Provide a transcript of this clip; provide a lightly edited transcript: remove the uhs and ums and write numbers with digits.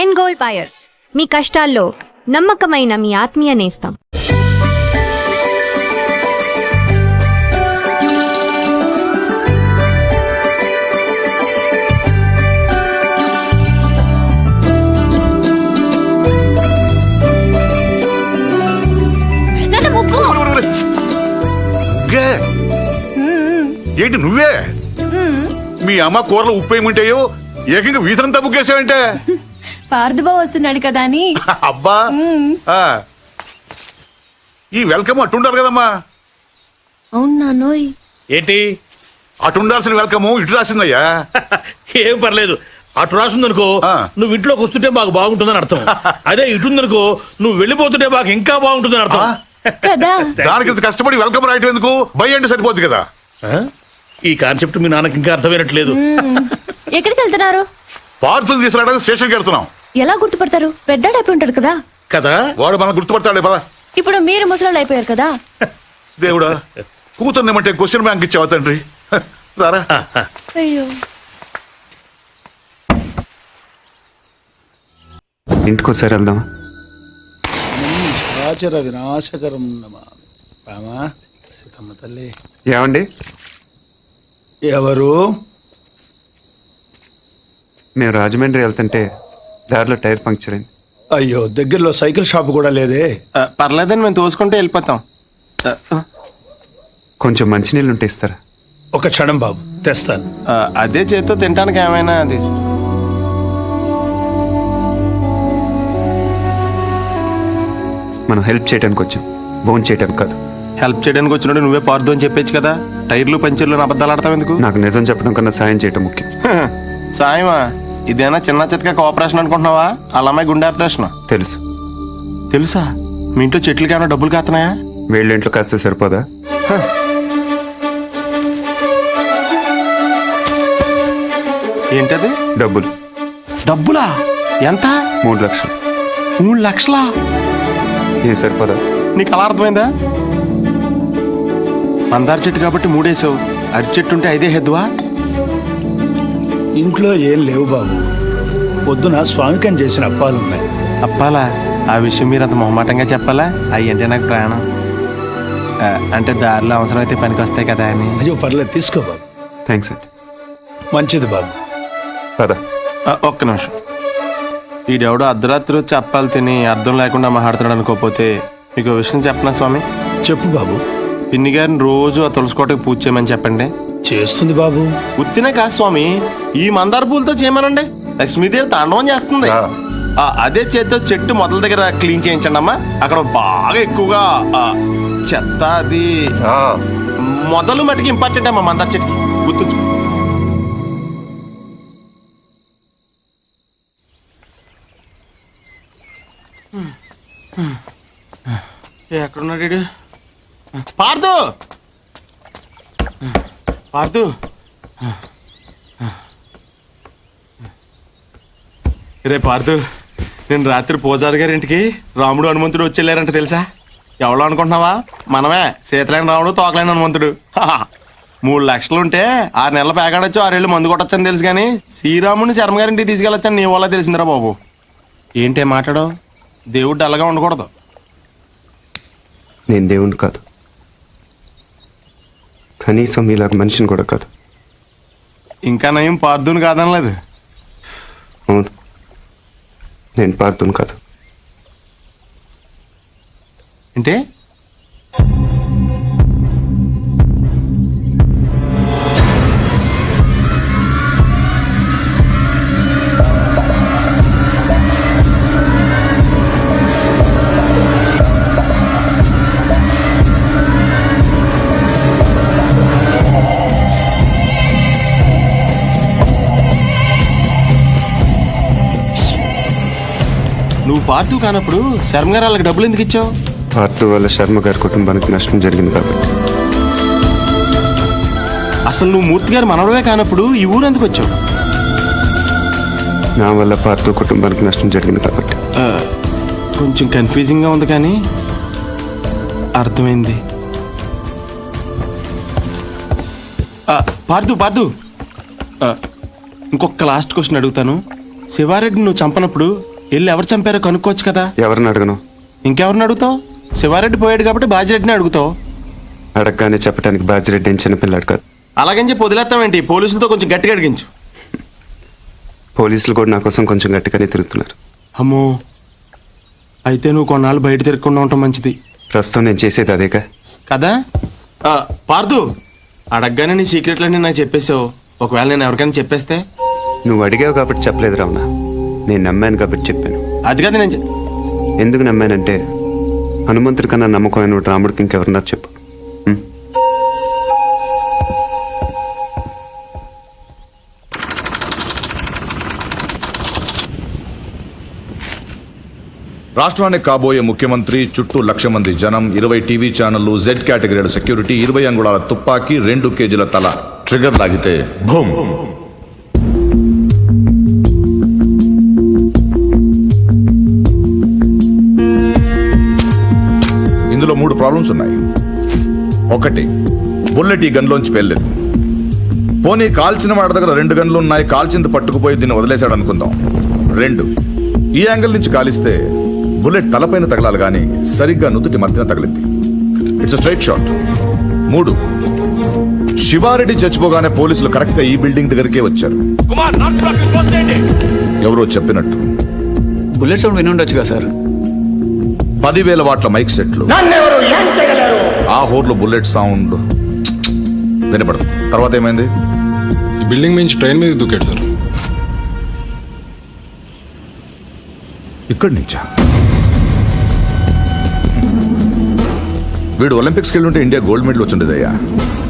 End gold buyers, మీ కష్టాల్లో నమ్మకమైన మీ ఆత్మీయ నేస్తం. ఏంటి నువ్వే? మీ అమ్మ కూరలో ఉప్పు ఏముంటాయో ఏకంగా వీధంతా బుగ్గేసావంటే. పార్థబాబు వస్తున్నాడు కదా అని. అబ్బా, ఈ వెల్కమ్ అట్టుండాలి కదమ్మా. అవునా? ఏంటి అటుండాల్సిన వెల్కమ్ ఇటు రాసిందయ్యా. ఏం పర్లేదు, అటు రాసిందనుకో నువ్వు ఇంట్లోకి వస్తుంటే మాకు బాగుంటుందని అర్థం. అదే ఇటుందనుకో నువ్వు వెళ్ళిపోతుంటే మాకు ఇంకా బాగుంటుందని అర్థం కదా. దానికి ఇంత కష్టపడి వెల్కమ్ రాయటం ఎందుకు? బై అంటే సరిపోద్ది కదా. ఈ కాన్సెప్ట్ మీ నాన్నకి ఇంకా అర్థమైనట్లేదు. ఎక్కడికి వెళ్తున్నారు? పార్సల్ తీసుకురావడానికి స్టేషన్కి వెళ్తున్నాం. ఎలా గుర్తుపడతారు? పెద్దాడైపోయి ఉంటాడు కదా. కదా, వాడు మనం గుర్తుపడతాడే పదా. ఇప్పుడు మీరు ముసలాళ్ళు అయిపోయారు కదా. దేవుడా, కూతుర్నేమంటే క్వశ్చన్ బ్యాంక్ ఇచ్చావా తండ్రి? రారా. అయ్యో, ఇంటికోసారి వెళ్దాం. వినాశకరం రామా సీతమ్మ తల్లి. ఏమండి? ఎవరు? మేము రాజమండ్రి వెళ్తుంటే దారిలో టైర్ పంక్చర్ అయింది. అయ్యో, దగ్గరలో సైకిల్ షాప్ కూడా లేదే. పర్లేదని మేము తోసుకుంటూ వెళ్ళిపోతాం. కొంచెం మంచినీళ్ళు ఉంటే ఇస్తారా? ఒక క్షణం బాబు, తెస్తాను. అదే చేత్తో తినడానికి ఏమైనా అది. మనం హెల్ప్ చేయడానికి వచ్చాం, బోన్ చేయడానికి కాదు. హెల్ప్ చేయడానికి వచ్చినట్టు నువ్వే పార్దు అని చెప్పొచ్చు కదా. టైర్లు పంచర్లు అబద్ధాలు ఆడతావు ఎందుకు? నాకు నిజం చెప్పడం కన్నా సాయం చేయటం ముఖ్యం. సాయమా? ఇదేనా చిన్న చితక కోఆపరేషన్ అనుకుంటున్నావా? వాళ్ళ అమ్మాయి గుండె ఆపరేషన్. తెలుసు. తెలుసా? మీ ఇంట్లో చెట్లకి ఏమైనా డబ్బులు కాస్తున్నాయా? వీళ్ళ ఇంట్లో కాస్తే సరిపోదా? ఏంటది? డబ్బులు. డబ్బులా? ఎంత? 3 లక్షలు. 3 లక్షలా? ఏం సరిపోదా? నీకు అలా అర్థమైందా? మందార చెట్టు కాబట్టి 3 వేసావు, అరటి చెట్టు ఉంటే 5 హెద్దువా? ఇంట్లో ఏం లేవు బాబు. పొద్దున స్వామికం చేసిన అప్పాలున్నాయి. అప్పాలా? ఆ విషయం మీరు అంత మొహమాటంగా చెప్పాలా? అవి అంటే నాకు ప్రాణం. అంటే దారిలో అవసరం అయితే పనికి వస్తాయి కదా అని. అయ్యో పర్లేదు, తీసుకో బాబు. థ్యాంక్స్ అండి. మంచిది బాబు. పదా. ఒక్క నిమిషం. ఈడెవడో అర్ధరాత్రి వచ్చి అప్పాలు తిని అర్థం లేకుండా మాట్లాడుతున్నాడు అనుకోకపోతే మీకు విషయం చెప్పనా స్వామి? చెప్పు బాబు. పిన్ని గారిని రోజు ఆ తులసికోటకి పూజ చేయమని చెప్పండి. చేస్తుంది బాబు. ఉత్తినే కాదు స్వామి, ఈ మందార పూలతో చేయమనండి. లక్ష్మీదేవి తాండవం చేస్తుంది. అదే చేత్తో చెట్టు మొదల దగ్గర క్లీన్ చేయించండి అమ్మా. అక్కడ బాగా ఎక్కువగా చెత్త అది మొదలు మటుకు ఇంపార్టెంట్ అమ్మా. మందార చెట్టు గుర్తు. ఎక్కడున్నాడు? పార్దు, పార్దు. రే పార్దు, నేను రాత్రి పూజారి గారి ఇంటికి రాముడు హనుమంతుడు వచ్చి తెలుసా? ఎవరో అనుకుంటున్నావా? మనమే, సీతలేని రాముడు తోకలేని హనుమంతుడు. 3 లక్షలు ఉంటే 6 నెలల పేకాడొచ్చు, 6 ఏళ్ళు మందు కొట్టొచ్చని తెలుసు, కానీ శ్రీరాముడిని శర్మ గారింటికి తీసుకెళ్ళొచ్చని నీ వల్ల తెలిసిందిరా బాబు. ఏంటే మాట్లాడవు? దేవుడు అలాగా ఉండకూడదు. నేను దేవుణ్ణి కాదు, కనీసం ఇలాగ మనిషిని కూడా కాదు. ఇంకా నయం పార్దుని కాదనలేదు. అవును, నేను పార్థుని కాదు. అంటే నువ్వు పార్థు కానప్పుడు శర్మ గారు వాళ్ళకి డబ్బులు ఎందుకు ఇచ్చావు? పార్థు వల్ల శర్మ గారి కుటుంబానికి నష్టం జరిగింది కాబట్టి. అసలు నువ్వు మూర్తి గారు మనవడవే కానప్పుడు ఈ ఊరు ఎందుకు వచ్చావు? నా వల్ల పార్థు కుటుంబానికి నష్టం జరిగింది కాబట్టి. కొంచెం కన్ఫ్యూజింగ్గా ఉంది కానీ అర్థమైంది. పార్థు ఇంకొక లాస్ట్ క్వశ్చన్ అడుగుతాను. శివారెడ్డి నువ్వు చంపనప్పుడు వెళ్ళి ఎవరు చంపారో కనుక్కోవచ్చు కదా. ఎవరిని అడగను? ఇంకెవరిని అడుగుతావు? శివారెడ్డి పోయాడు కాబట్టి బాజిరెడ్డిని అడుగుతావు. అడగగానే చెప్పడానికి బాజిరెడ్డి ఏం చిన్నపిల్లాడు కాదు. అలాగని చెప్పి వదిలేస్తామేంటి? పోలీసులతో కొంచెం గట్టిగా అడిగించు. పోలీసులు కూడా నా కోసం కొంచెం గట్టిగానే తిరుగుతున్నారు. అమ్మో, అయితే నువ్వు కొన్నాళ్ళు బయట తిరగకుండా ఉండటం మంచిది ప్రస్తుతం నేను చేసేది అదేగా. కదా. పార్థు, అడగగానే నీ సీక్రెట్లన్నీ నాకు చెప్పేసావు. ఒకవేళ నేను ఎవరికైనా చెప్పేస్తే? నువ్వు అడిగావు కాబట్టి చెప్పలేదు రావణ. నేను నమ్మాను కాబట్టి చెప్పాను. అది కదా నేను ఎందుకు నమ్మానంటే హనుమంతుడి కన్నా నమ్మకమైన రాముడికి ఇంకెవరున్నారు చెప్పు. రాష్ట్రానికి కాబోయే ముఖ్యమంత్రి, చుట్టూ 1,00,000 మంది జనం, 20 టీవీ ఛానళ్లు, జెడ్ కేటగిరీ సెక్యూరిటీ, 20 అంగుళాల తుపాకీ, 2 కేజీల తల. ట్రిగర్ లాగితే భూమ్. ఇందులో 3 ప్రాబ్లమ్స్ ఉన్నాయి. 1, బుల్లెట్ ఈ గన్లోంచి పేర్లేదు. పోనీ కాల్చిన వాడి దగ్గర 2 గన్లు ఉన్నాయి, కాల్చింది పట్టుకుపోయి దీన్ని వదిలేశాడు అనుకుందాం. 2, ఈ యాంగిల్ నుంచి కాలిస్తే బుల్లెట్ తలపైన తగలాలి గాని సరిగ్గా నుదుటి మధ్యన తగిలింది. It's straight shot. 3, శివారెడ్డి చచ్చిపోగానే పోలీసులు కరెక్ట్ గా ఈ బిల్డింగ్ దగ్గరికే వచ్చారు. ఎవరో చెప్పినట్టు బుల్లెట్ సౌండ్ విని ఉండొచ్చుగా సార్. 10,000 వాట్ల మైక్ సెట్లు, ఆ హోర్లో బుల్లెట్ సౌండ్ వినపడదు. తర్వాత ఏమైంది? ఈ బిల్డింగ్ నుంచి ట్రైన్ మీద దూకాడు సార్. ఇక్కడి నుంచా? వీడు ఒలింపిక్స్కి వెళ్ళి ఉంటే ఇండియా గోల్డ్ మెడల్ వచ్చిండేదయ్యా.